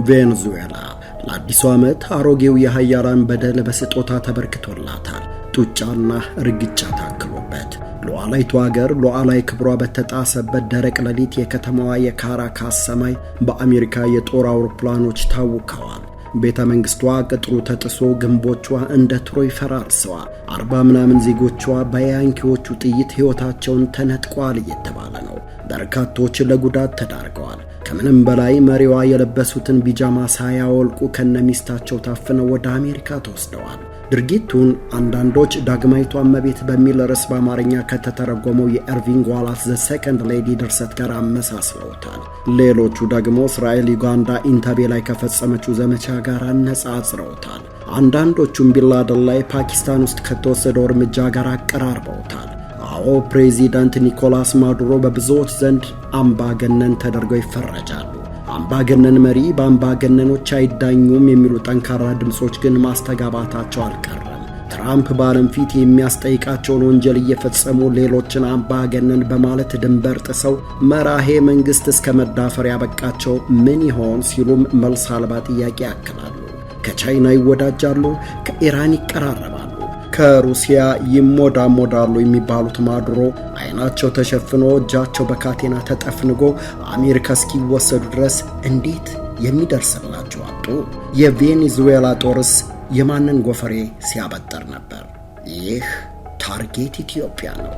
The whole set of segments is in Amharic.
ቬኔዙዌላ ለአዲሱ ዓመት አሮጌው የሃያላን በደል በስጦታ ተበርክቶላታል። ጡጫና ርግጫ ታክሎበት ሉዓላዊቱ ሀገር ሉዓላዊ ክብሯ በተጣሰበት ደረቅ ሌሊት የከተማዋ የካራካስ ሰማይ በአሜሪካ የጦር አውሮፕላኖች ታውከዋል። ቤተ መንግስቷ ቅጥሩ ተጥሶ ግንቦቿ እንደ ትሮይ ፈራርሰዋል። 40 ምናምን ዜጎቿ በያንኪዎቹ ጥይት ሕይወታቸውን ተነጥቀዋል እየተባለ ነው። በርካቶች ለጉዳት ተዳርገዋል። ከምንም በላይ መሪዋ የለበሱትን ቢጃማ ሳያወልቁ ከነሚስታቸው ታፍነው ወደ አሜሪካ ተወስደዋል። ድርጊቱን አንዳንዶች ዳግማዊቷ እመቤት በሚል ርዕስ በአማርኛ ከተተረጎመው የኤርቪንግ ዋላስ ዘ ሰከንድ ሌዲ ድርሰት ጋር አመሳስለውታል። ሌሎቹ ደግሞ እስራኤል ዩጋንዳ ኢንተቤ ላይ ከፈጸመችው ዘመቻ ጋር አነጻጽረውታል። አንዳንዶቹም ቢንላደን ላይ ፓኪስታን ውስጥ ከተወሰደው እርምጃ ጋር አቀራርበውታል። አዎ ፕሬዚዳንት ኒኮላስ ማዱሮ በብዙዎች ዘንድ አምባገነን ተደርገው ይፈረጃሉ። አምባገነን መሪ በአምባገነኖች አይዳኙም የሚሉ ጠንካራ ድምጾች ግን ማስተጋባታቸው አልቀረም። ትራምፕ በዓለም ፊት የሚያስጠይቃቸውን ወንጀል እየፈጸሙ ሌሎችን አምባገነን በማለት ድንበር ጥሰው መራሄ መንግስት እስከ መዳፈር ያበቃቸው ምን ይሆን ሲሉም መልስ አልባ ጥያቄ ያክላሉ። ከቻይና ይወዳጃሉ፣ ከኢራን ይቀራረባሉ፣ ከሩሲያ ይሞዳሞዳሉ የሚባሉት ማዱሮ አይናቸው ተሸፍኖ እጃቸው በካቴና ተጠፍንጎ አሜሪካ እስኪወሰዱ ድረስ እንዴት የሚደርስላቸው አጡ? የቬኔዙዌላ ጦርስ የማንን ጎፈሬ ሲያበጠር ነበር? ይህ ታርጌት ኢትዮጵያ ነው።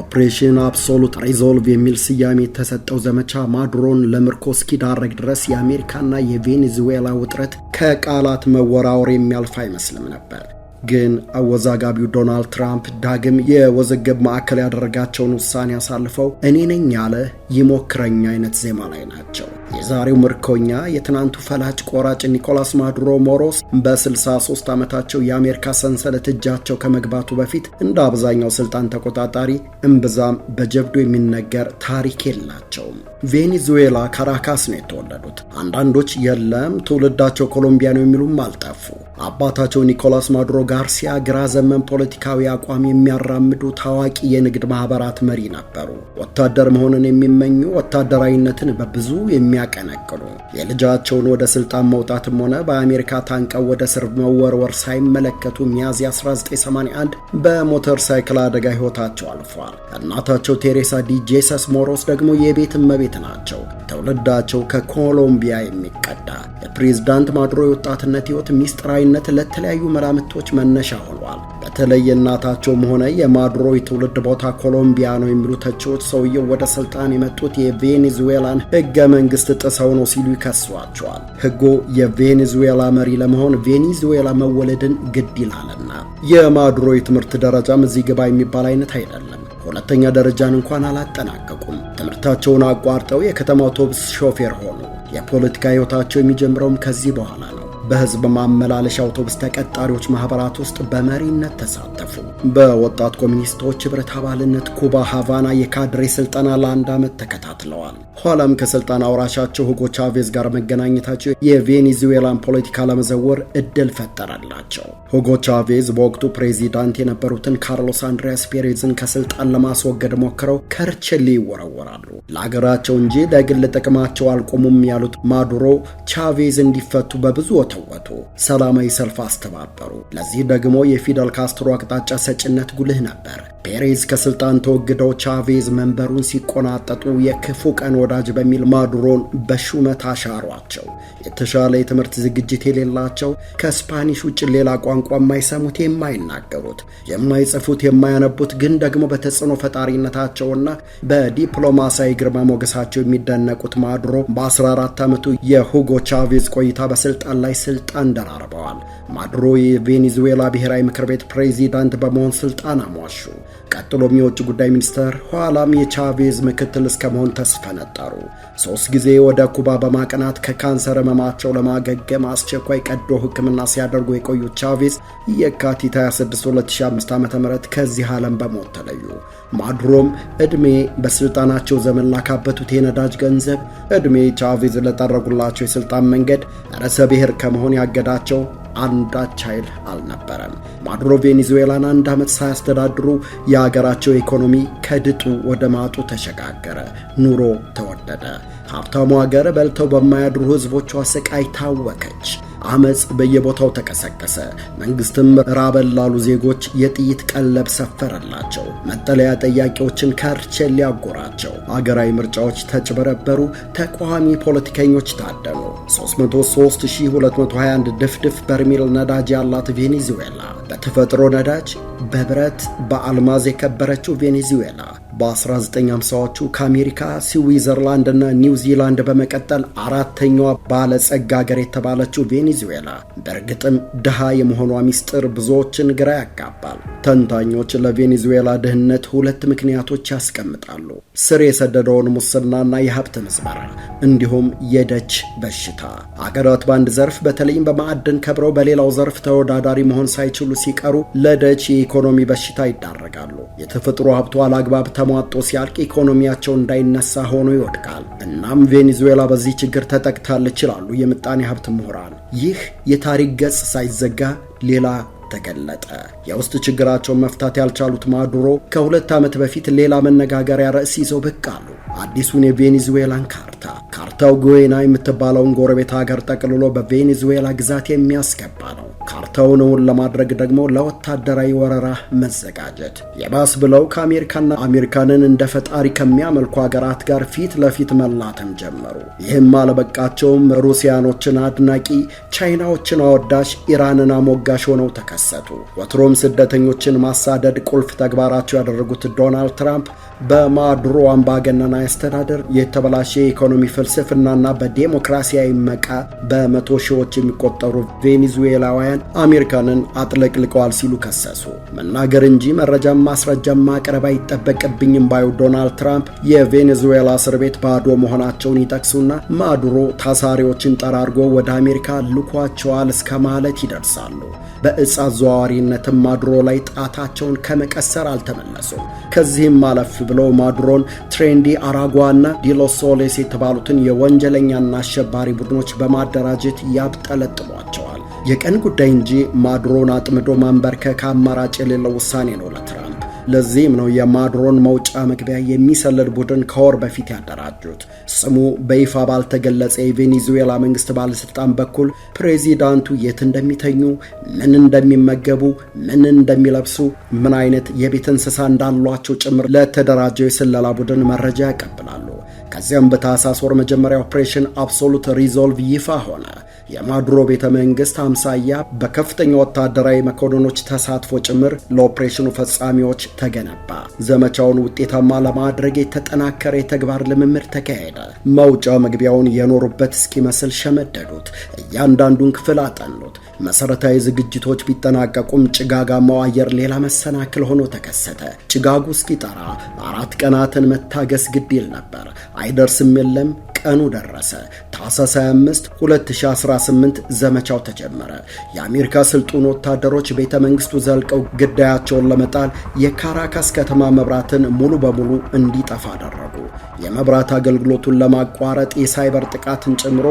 ኦፕሬሽን አብሶሉት ሪዞልቭ የሚል ስያሜ የተሰጠው ዘመቻ ማዱሮን ለምርኮ እስኪዳረግ ድረስ የአሜሪካና የቬኔዙዌላ ውጥረት ከቃላት መወራወር የሚያልፍ አይመስልም ነበር። ግን አወዛጋቢው ዶናልድ ትራምፕ ዳግም የውዝግብ ማዕከል ያደረጋቸውን ውሳኔ አሳልፈው እኔ ነኝ ያለ ይሞክረኛ አይነት ዜማ ላይ ናቸው። የዛሬው ምርኮኛ የትናንቱ ፈላጭ ቆራጭ ኒኮላስ ማዱሮ ሞሮስ በ63 ዓመታቸው የአሜሪካ ሰንሰለት እጃቸው ከመግባቱ በፊት እንደ አብዛኛው ስልጣን ተቆጣጣሪ እምብዛም በጀብዱ የሚነገር ታሪክ የላቸውም። ቬኔዙዌላ ካራካስ ነው የተወለዱት። አንዳንዶች የለም ትውልዳቸው ኮሎምቢያ ነው የሚሉም አልጠፉ። አባታቸው ኒኮላስ ማዱሮ ጋርሲያ ግራ ዘመን ፖለቲካዊ አቋም የሚያራምዱ ታዋቂ የንግድ ማህበራት መሪ ነበሩ። ወታደር መሆንን የሚመኙ፣ ወታደራዊነትን በብዙ የሚያቀነቅኑ፣ የልጃቸውን ወደ ስልጣን መውጣትም ሆነ በአሜሪካ ታንቀው ወደ እስር መወርወር ሳይመለከቱ ሚያዝያ 1981 በሞተር ሳይክል አደጋ ሕይወታቸው አልፏል። እናታቸው ቴሬሳ ዲ ጄሰስ ሞሮስ ደግሞ የቤት እመቤት ናቸው። ትውልዳቸው ከኮሎምቢያ የሚቀዳ የፕሬዝዳንት ማዱሮ የወጣትነት ሕይወት ሚስጥራዊነት ለተለያዩ መላምቶች መነሻ ሆኗል። በተለይ እናታቸውም ሆነ የማዱሮ የትውልድ ቦታ ኮሎምቢያ ነው የሚሉ ተቺዎች ሰውየው ወደ ስልጣን የመጡት የቬኔዙዌላን ሕገ መንግስት ጥሰው ነው ሲሉ ይከሷቸዋል። ሕጉ የቬኔዙዌላ መሪ ለመሆን ቬኔዙዌላ መወለድን ግድ ይላልና። የማዱሮ የትምህርት ደረጃም እዚህ ግባ የሚባል አይነት አይደለም። ሁለተኛ ደረጃን እንኳን አላጠናቀቁም። ትምህርታቸውን አቋርጠው የከተማ አውቶቡስ ሾፌር ሆኑ። የፖለቲካ ሕይወታቸው የሚጀምረውም ከዚህ በኋላ ነው። በህዝብ ማመላለሻ አውቶቡስ ተቀጣሪዎች ማህበራት ውስጥ በመሪነት ተሳተፉ። በወጣት ኮሚኒስቶች ህብረት አባልነት ኩባ ሃቫና የካድሬ ስልጠና ለ1 ዓመት ተከታትለዋል። ኋላም ከስልጣን አውራሻቸው ሁጎ ቻቬዝ ጋር መገናኘታቸው የቬኔዙዌላን ፖለቲካ ለመዘወር እድል ፈጠረላቸው። ሁጎ ቻቬዝ በወቅቱ ፕሬዚዳንት የነበሩትን ካርሎስ አንድሪያስ ፔሬዝን ከስልጣን ለማስወገድ ሞክረው ከርቸሌ ይወረወራሉ። ለአገራቸው እንጂ ለግል ጥቅማቸው አልቆሙም ያሉት ማዱሮ ቻቬዝ እንዲፈቱ በብዙ ወተወቱ። ሰላማዊ ሰልፍ አስተባበሩ። ለዚህ ደግሞ የፊደል ካስትሮ አቅጣጫ ሰጭነት ጉልህ ነበር። ፔሬዝ ከስልጣን ተወግደው ቻቬዝ መንበሩን ሲቆናጠጡ የክፉ ቀን ወዳጅ በሚል ማዱሮን በሹመት አሻሯቸው። የተሻለ የትምህርት ዝግጅት የሌላቸው፣ ከስፓኒሽ ውጭ ሌላ ቋንቋ የማይሰሙት፣ የማይናገሩት፣ የማይጽፉት፣ የማያነቡት ግን ደግሞ በተጽዕኖ ፈጣሪነታቸውና በዲፕሎማሲያዊ ግርማ ሞገሳቸው የሚደነቁት ማዱሮ በ14 ዓመቱ የሁጎ ቻቬዝ ቆይታ በስልጣን ላይ ስልጣን ደራርበዋል። ማዱሮ የቬኔዙዌላ ብሔራዊ ምክር ቤት ፕሬዚዳንት በመሆን ስልጣን አሟሹ። ቀጥሎም የውጭ ጉዳይ ሚኒስተር፣ ኋላም የቻቬዝ ምክትል እስከመሆን ተስፈነጠሩ። 3 ጊዜ ወደ ኩባ በማቅናት ከካንሰር ህመማቸው ለማገገም አስቸኳይ ቀዶ ሕክምና ሲያደርጉ የቆዩት ቻቬዝ የካቲት 26 2005 ዓ.ም ከዚህ ዓለም በሞት ተለዩ። ማዱሮም ዕድሜ በስልጣናቸው ዘመን ላካበቱት የነዳጅ ገንዘብ፣ ዕድሜ ቻቬዝ ለጠረጉላቸው የስልጣን መንገድ ርዕሰ ብሔር ከመሆን ያገዳቸው አንዳች ኃይል አልነበረም። ማዱሮ ቬኔዙዌላን 1 ዓመት ሳያስተዳድሩ የሀገራቸው ኢኮኖሚ ከድጡ ወደ ማጡ ተሸጋገረ። ኑሮ ተወደደ። ሀብታሙ ሀገር በልተው በማያድሩ ህዝቦቿ ስቃይ ታወከች። አመጽ በየቦታው ተቀሰቀሰ። መንግስትም ራበል ላሉ ዜጎች የጥይት ቀለብ ሰፈረላቸው። መጠለያ ጠያቂዎችን ከርቸሌ ያጎራቸው። አገራዊ ምርጫዎች ተጭበረበሩ። ተቃዋሚ ፖለቲከኞች ታደኑ። 33221 ድፍድፍ በርሜል ነዳጅ ያላት ቬኔዙዌላ፣ በተፈጥሮ ነዳጅ፣ በብረት፣ በአልማዝ የከበረችው ቬኔዙዌላ በ1950ዎቹ ከአሜሪካ፣ ስዊዘርላንድ እና ኒውዚላንድ በመቀጠል 4ኛዋ ባለጸጋ ሀገር የተባለችው ቬኔዙዌላ በእርግጥም ድሃ የመሆኗ ሚስጥር ብዙዎችን ግራ ያጋባል። ተንታኞች ለቬኔዙዌላ ድህነት 2 ምክንያቶች ያስቀምጣሉ። ስር የሰደደውን ሙስናና የሀብት ምዝበራ እንዲሁም የደች በሽታ። አገራት በአንድ ዘርፍ በተለይም በማዕድን ከብረው በሌላው ዘርፍ ተወዳዳሪ መሆን ሳይችሉ ሲቀሩ ለደች የኢኮኖሚ በሽታ ይዳረጋሉ። የተፈጥሮ ሀብቷ አላግባብ ተሟጦ ሲያልቅ ኢኮኖሚያቸው እንዳይነሳ ሆኖ ይወድቃል። እናም ቬኔዙዌላ በዚህ ችግር ተጠቅታለች ይላሉ የምጣኔ ሀብት ምሁራን። ይህ የታሪክ ገጽ ሳይዘጋ ሌላ ተገለጠ። የውስጥ ችግራቸውን መፍታት ያልቻሉት ማዱሮ ከ2 ዓመት በፊት ሌላ መነጋገሪያ ርዕስ ይዘው ብቅ አሉ። አዲሱን የቬኔዙዌላን ካርታ። ካርታው ጉዌና የምትባለውን ጎረቤት ሀገር ጠቅልሎ በቬኔዙዌላ ግዛት የሚያስገባ ነው። ካርታውን እውን ለማድረግ ደግሞ ለወታደራዊ ወረራ መዘጋጀት። የባስ ብለው ከአሜሪካና አሜሪካንን እንደ ፈጣሪ ከሚያመልኩ ሀገራት ጋር ፊት ለፊት መላተም ጀመሩ። ይህም አለበቃቸውም ሩሲያኖችን አድናቂ፣ ቻይናዎችን አወዳሽ፣ ኢራንን አሞጋሽ ሆነው ተከሰቱ። ወትሮም ስደተኞችን ማሳደድ ቁልፍ ተግባራቸው ያደረጉት ዶናልድ ትራምፕ በማዱሮ አምባገነናዊ አስተዳደር የተበላሸ የኢኮኖሚ ፍልስፍናና በዴሞክራሲያዊ መቃ በመቶ ሺዎች የሚቆጠሩ ቬኔዙዌላውያን አሜሪካንን አጥለቅልቀዋል ሲሉ ከሰሱ። መናገር እንጂ መረጃም ማስረጃም ማቅረብ አይጠበቅብኝም ባዩ ዶናልድ ትራምፕ የቬኔዙዌላ እስር ቤት ባዶ መሆናቸውን ይጠቅሱና ማዱሮ ታሳሪዎችን ጠራርጎ ወደ አሜሪካ ልኳቸዋል እስከ ማለት ይደርሳሉ። በእጽ አዘዋዋሪነትም ማዱሮ ላይ ጣታቸውን ከመቀሰር አልተመለሱም። ከዚህም ማለፍ ብለው ማዱሮን ትሬንዲ አራጓና ዲሎሶሌስ የተባሉትን የወንጀለኛና አሸባሪ ቡድኖች በማደራጀት ያብጠለጥሟቸዋል። የቀን ጉዳይ እንጂ ማዱሮን አጥምዶ ማንበርከክ አማራጭ የሌለው ውሳኔ ነው ለትራምፕ። ለዚህም ነው የማዱሮን መውጫ መግቢያ የሚሰልል ቡድን ከወር በፊት ያደራጁት። ስሙ በይፋ ባልተገለጸ የቬኔዙዌላ መንግስት ባለስልጣን በኩል ፕሬዚዳንቱ የት እንደሚተኙ፣ ምን እንደሚመገቡ፣ ምን እንደሚለብሱ፣ ምን አይነት የቤት እንስሳ እንዳሏቸው ጭምር ለተደራጀው የስለላ ቡድን መረጃ ያቀብላሉ። ከዚያም በታህሳስ ወር መጀመሪያ ኦፕሬሽን አብሶሉት ሪዞልቭ ይፋ ሆነ። የማዱሮ ቤተ መንግስት አምሳያ በከፍተኛ ወታደራዊ መኮንኖች ተሳትፎ ጭምር ለኦፕሬሽኑ ፈጻሚዎች ተገነባ። ዘመቻውን ውጤታማ ለማድረግ የተጠናከረ የተግባር ልምምድ ተካሄደ። መውጫ መግቢያውን የኖሩበት እስኪመስል ሸመደዱት። እያንዳንዱን ክፍል አጠኑት። መሰረታዊ ዝግጅቶች ቢጠናቀቁም ጭጋጋማው አየር ሌላ መሰናክል ሆኖ ተከሰተ። ጭጋጉ እስኪጠራ 4 ቀናትን መታገስ ግድ ይል ነበር። አይደርስም የለም ቀኑ ደረሰ። ታህሳስ 25 2018 ዘመቻው ተጀመረ። የአሜሪካ ስልጡን ወታደሮች ቤተ መንግስቱ ዘልቀው ግዳያቸውን ለመጣል የካራካስ ከተማ መብራትን ሙሉ በሙሉ እንዲጠፋ አደረጉ። የመብራት አገልግሎቱን ለማቋረጥ የሳይበር ጥቃትን ጨምሮ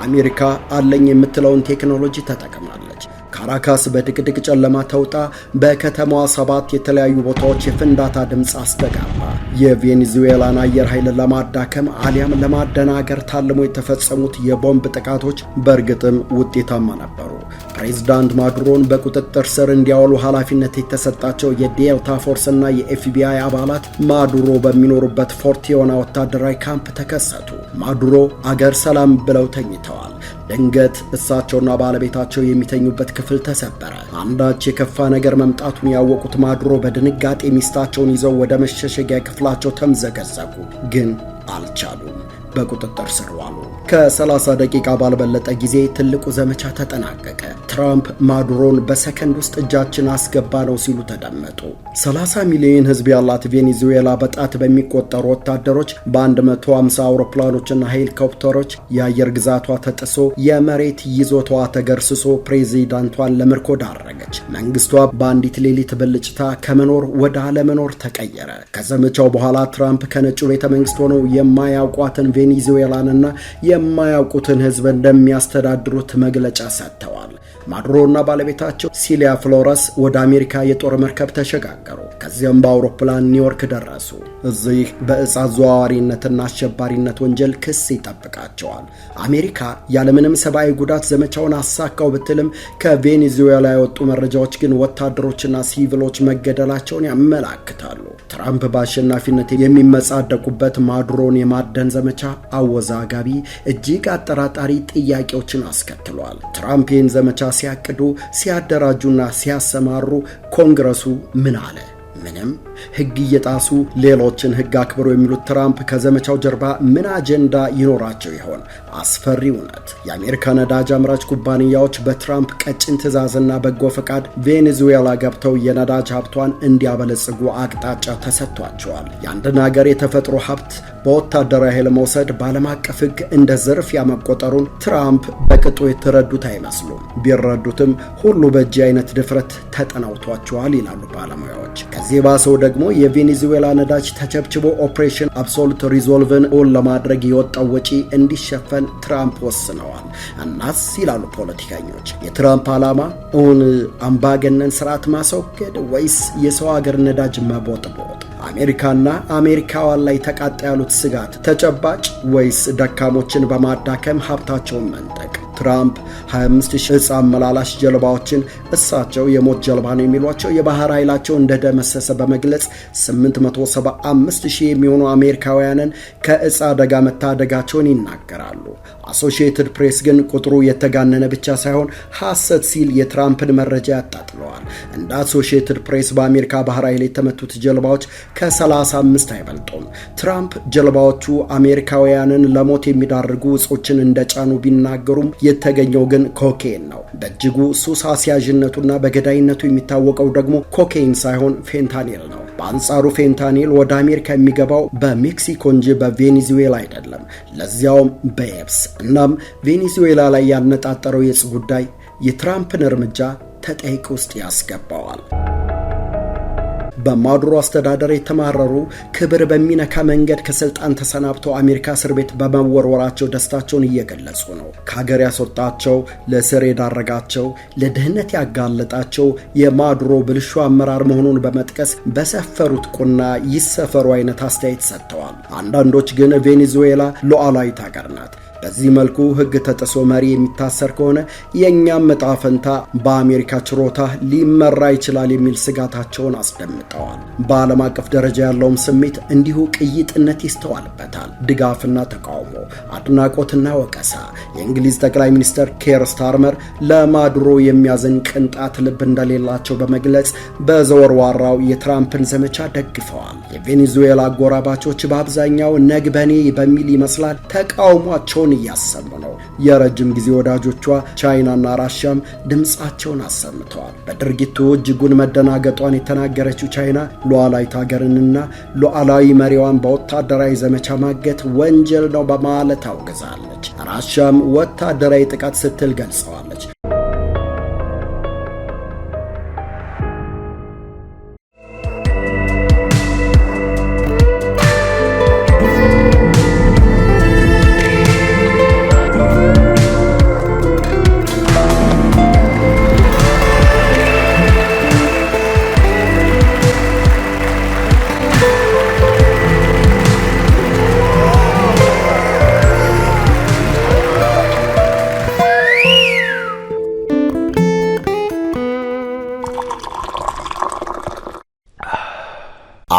አሜሪካ አለኝ የምትለውን ቴክኖሎጂ ተጠቅማለች። ካራካስ በድቅድቅ ጨለማ ተውጣ በከተማዋ 7 የተለያዩ ቦታዎች የፍንዳታ ድምፅ አስተጋባ። የቬኔዙዌላን አየር ኃይል ለማዳከም አሊያም ለማደናገር ታልሞ የተፈጸሙት የቦምብ ጥቃቶች በእርግጥም ውጤታማ ነበሩ። ፕሬዝዳንት ማዱሮን በቁጥጥር ስር እንዲያውሉ ኃላፊነት የተሰጣቸው የዴልታ ፎርስና የኤፍቢአይ አባላት ማዱሮ በሚኖሩበት ፎርቲዮና ወታደራዊ ካምፕ ተከሰቱ። ማዱሮ አገር ሰላም ብለው ተኝተዋል። ድንገት እሳቸውና ባለቤታቸው የሚተኙበት ክፍል ተሰበረ። አንዳች የከፋ ነገር መምጣቱን ያወቁት ማዱሮ በድንጋጤ ሚስታቸውን ይዘው ወደ መሸሸጊያ ክፍላቸው ተምዘገዘጉ። ግን አልቻሉም። በቁጥጥር ስር ዋሉ። ከ30 ደቂቃ ባልበለጠ ጊዜ ትልቁ ዘመቻ ተጠናቀቀ። ትራምፕ ማዱሮን በሰከንድ ውስጥ እጃችን አስገባ ነው ሲሉ ተደመጡ። 30 ሚሊዮን ሕዝብ ያላት ቬኔዙዌላ በጣት በሚቆጠሩ ወታደሮች በ150 አውሮፕላኖችና ሄሊኮፕተሮች የአየር ግዛቷ ተጥሶ የመሬት ይዞታዋ ተገርስሶ ፕሬዚዳንቷን ለምርኮ ዳረገች። መንግስቷ በአንዲት ሌሊት ብልጭታ ከመኖር ወደ አለመኖር ተቀየረ። ከዘመቻው በኋላ ትራምፕ ከነጩ ቤተ መንግስት ሆነው የማያውቋትን ቬኔዙዌላንና የማያውቁትን ህዝብ እንደሚያስተዳድሩት መግለጫ ሰጥተዋል። ማዱሮና ባለቤታቸው ሲሊያ ፍሎረስ ወደ አሜሪካ የጦር መርከብ ተሸጋገሩ። ከዚያም በአውሮፕላን ኒውዮርክ ደረሱ። እዚህ በእጽ አዘዋዋሪነትና አሸባሪነት ወንጀል ክስ ይጠብቃቸዋል። አሜሪካ ያለምንም ሰብአዊ ጉዳት ዘመቻውን አሳካው ብትልም ከቬኔዙዌላ የወጡ መረጃዎች ግን ወታደሮችና ሲቪሎች መገደላቸውን ያመላክታሉ። ትራምፕ በአሸናፊነት የሚመጻደቁበት ማዱሮን የማደን ዘመቻ አወዛጋቢ፣ እጅግ አጠራጣሪ ጥያቄዎችን አስከትሏል። ትራምፕ ይህን ዘመቻ ሲያቅዱ፣ ሲያደራጁና ሲያሰማሩ ኮንግረሱ ምን አለ? ምንም። ሕግ እየጣሱ ሌሎችን ሕግ አክብሮ የሚሉት ትራምፕ ከዘመቻው ጀርባ ምን አጀንዳ ይኖራቸው ይሆን? አስፈሪ እውነት። የአሜሪካ ነዳጅ አምራች ኩባንያዎች በትራምፕ ቀጭን ትዕዛዝና በጎ ፈቃድ ቬኔዙዌላ ገብተው የነዳጅ ሀብቷን እንዲያበለጽጉ አቅጣጫ ተሰጥቷቸዋል። የአንድን ሀገር የተፈጥሮ ሀብት በወታደራዊ ኃይል መውሰድ በዓለም አቀፍ ሕግ እንደ ዝርፊያ መቆጠሩን ትራምፕ በቅጡ የተረዱት አይመስሉም። ቢረዱትም ሁሉ በእጅ አይነት ድፍረት ተጠናውቷቸዋል ይላሉ ባለሙያዎች። ከዚህ ባሰው ደግሞ የቬኔዙዌላ ነዳጅ ተቸብችቦ ኦፕሬሽን አብሶሉት ሪዞልቭን እውን ለማድረግ የወጣው ወጪ እንዲሸፈን ትራምፕ ወስነዋል። እናስ ይላሉ ፖለቲከኞች፣ የትራምፕ ዓላማ እውን አምባገነን ስርዓት ማስወገድ ወይስ የሰው ሀገር ነዳጅ መቦጥቦጥ? አሜሪካና አሜሪካውያን ላይ ተቃጣ ያሉት ስጋት ተጨባጭ ወይስ ደካሞችን በማዳከም ሀብታቸውን መንጠቅ? ትራምፕ 25,000 ዕፅ አመላላሽ ጀልባዎችን እሳቸው የሞት ጀልባ ነው የሚሏቸው የባህር ኃይላቸው እንደደመሰሰ በመግለጽ 875,000 የሚሆኑ አሜሪካውያንን ከዕፅ አደጋ መታደጋቸውን ይናገራሉ። አሶሺየትድ ፕሬስ ግን ቁጥሩ የተጋነነ ብቻ ሳይሆን ሐሰት ሲል የትራምፕን መረጃ ያጣጥለዋል። እንደ አሶሺየትድ ፕሬስ በአሜሪካ ባህር ኃይል የተመቱት ጀልባዎች ከ35 አይበልጡም። ትራምፕ ጀልባዎቹ አሜሪካውያንን ለሞት የሚዳርጉ ዕፆችን እንደጫኑ ቢናገሩም የተገኘው ግን ኮኬን ነው። በእጅጉ ሱስ አስያዥነቱና በገዳይነቱ የሚታወቀው ደግሞ ኮኬን ሳይሆን ፌንታኒል ነው። በአንጻሩ ፌንታኒል ወደ አሜሪካ የሚገባው በሜክሲኮ እንጂ በቬኔዙዌላ አይደለም፣ ለዚያውም በየብስ። እናም ቬኔዙዌላ ላይ ያነጣጠረው የዕፅ ጉዳይ የትራምፕን እርምጃ ተጠይቅ ውስጥ ያስገባዋል። በማዱሮ አስተዳደር የተማረሩ ክብር በሚነካ መንገድ ከስልጣን ተሰናብተው አሜሪካ እስር ቤት በመወርወራቸው ደስታቸውን እየገለጹ ነው። ከሀገር ያስወጣቸው፣ ለእስር የዳረጋቸው፣ ለድህነት ያጋለጣቸው የማዱሮ ብልሹ አመራር መሆኑን በመጥቀስ በሰፈሩት ቁና ይሰፈሩ አይነት አስተያየት ሰጥተዋል። አንዳንዶች ግን ቬኔዙዌላ ሉዓላዊት ሀገር ናት፣ በዚህ መልኩ ሕግ ተጥሶ መሪ የሚታሰር ከሆነ የእኛም ዕጣ ፈንታ በአሜሪካ ችሮታ ሊመራ ይችላል የሚል ስጋታቸውን አስደምጠዋል። በዓለም አቀፍ ደረጃ ያለውም ስሜት እንዲሁ ቅይጥነት ይስተዋልበታል። ድጋፍና ተቃውሞ፣ አድናቆትና ወቀሳ። የእንግሊዝ ጠቅላይ ሚኒስትር ኬር ስታርመር ለማዱሮ የሚያዝን ቅንጣት ልብ እንደሌላቸው በመግለጽ በዘወርዋራው የትራምፕን ዘመቻ ደግፈዋል። የቬኔዙዌላ አጎራባቾች በአብዛኛው ነግበኔ በሚል ይመስላል ተቃውሟቸውን እያሰሙ ነው። የረጅም ጊዜ ወዳጆቿ ቻይናና ራሽያም ድምፃቸውን አሰምተዋል። በድርጊቱ እጅጉን መደናገጧን የተናገረችው ቻይና ሉዓላዊት ሀገርንና ሉዓላዊ መሪዋን በወታደራዊ ዘመቻ ማገት ወንጀል ነው በማለት አውግዛለች። ራሽያም ወታደራዊ ጥቃት ስትል ገልጸዋለች።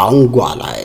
አንጓ ላይ